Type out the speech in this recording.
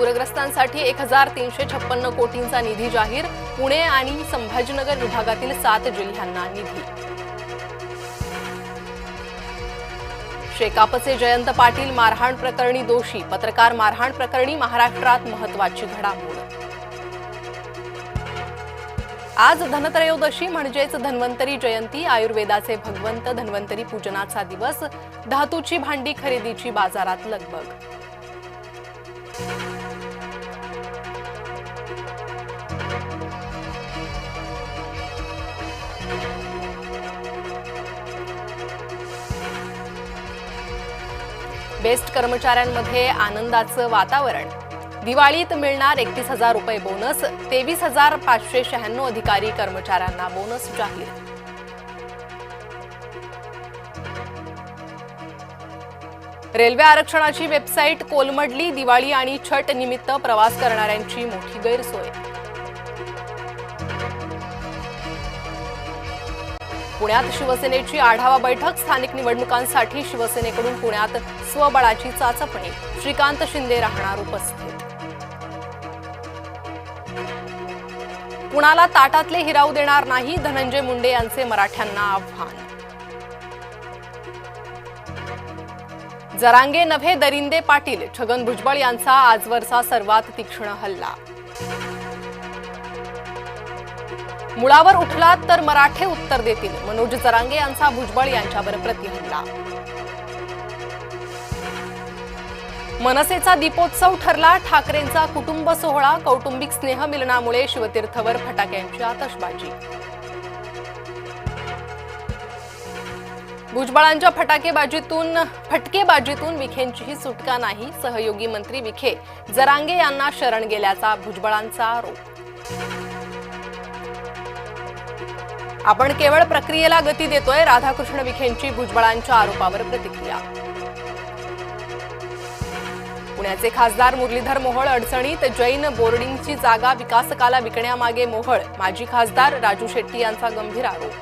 पूरग्रस्तांसाठी 1356 कोटींचा निधी जाहीर. पुणे आणि संभाजीनगर विभागातील 7 जिल्ह्यांना निधी. शेकापचे जयंत पाटील मारहाण प्रकरणी दोषी. पत्रकार मारहाण प्रकरणी महाराष्ट्रात महत्त्वाची घडामोड. आज धनत्रयोदशी म्हणजेच धन्वंतरी जयंती. आयुर्वेदाचे भगवंत धन्वंतरी पूजनाचा दिवस. धातूची भांडी खरेदीची बाजारात लगबग. बेस्ट कर्मचाऱ्यांमध्ये आनंदाचं वातावरण. दिवाळीत मिळणार 31,000 रुपये बोनस. 23,596 अधिकारी कर्मचाऱ्यांना बोनस जाहीर. रेल्वे आरक्षणाची वेबसाईट कोलमडली. दिवाळी आणि छठ निमित्त प्रवास करणाऱ्यांची मोठी गैरसोय. पुण्यात शिवसेनेची आढावा बैठक. स्थानिक निवडणुकांसाठी शिवसेनेकडून पुण्यात स्वबळाची चाचपणी. श्रीकांत शिंदे राहणार उपस्थित. कुणाला ताटातले हिरावू देणार नाही. धनंजय मुंडे यांचे मराठ्यांना आव्हान. जरांगे नव्हे दरिंदे पाटील. छगन भुजबळ यांचा आजवरचा सर्वात तीक्ष्ण हल्ला. मुळावर उठलात तर मराठे उत्तर देतील. मनोज जरांगे यांचा भुजबळ यांच्यावर प्रतिहल्ला. मनसेचा दीपोत्सव ठरला. ठाकरेंचा कुटुंब सोहळा. कौटुंबिक स्नेहमिलनामुळे शिवतीर्थवर फटाक्यांची आतषबाजी. भुजबळांच्या फटकेबाजीतून विखेंचीही सुटका नाही. सहयोगी मंत्री विखे जरांगे यांना शरण गेल्याचा भुजबळांचा आरोप. आपण केवळ प्रक्रियेला गती देतोय. राधाकृष्ण विखेंची भुजबळांच्या आरोपावर प्रतिक्रिया. पुण्याचे खासदार मुरलीधर मोहोळ अडचणीत. जैन बोर्डिंगची जागा विकासकाला विकण्यामागे मोहोळ. माजी खासदार राजू शेट्टी यांचा गंभीर आरोप.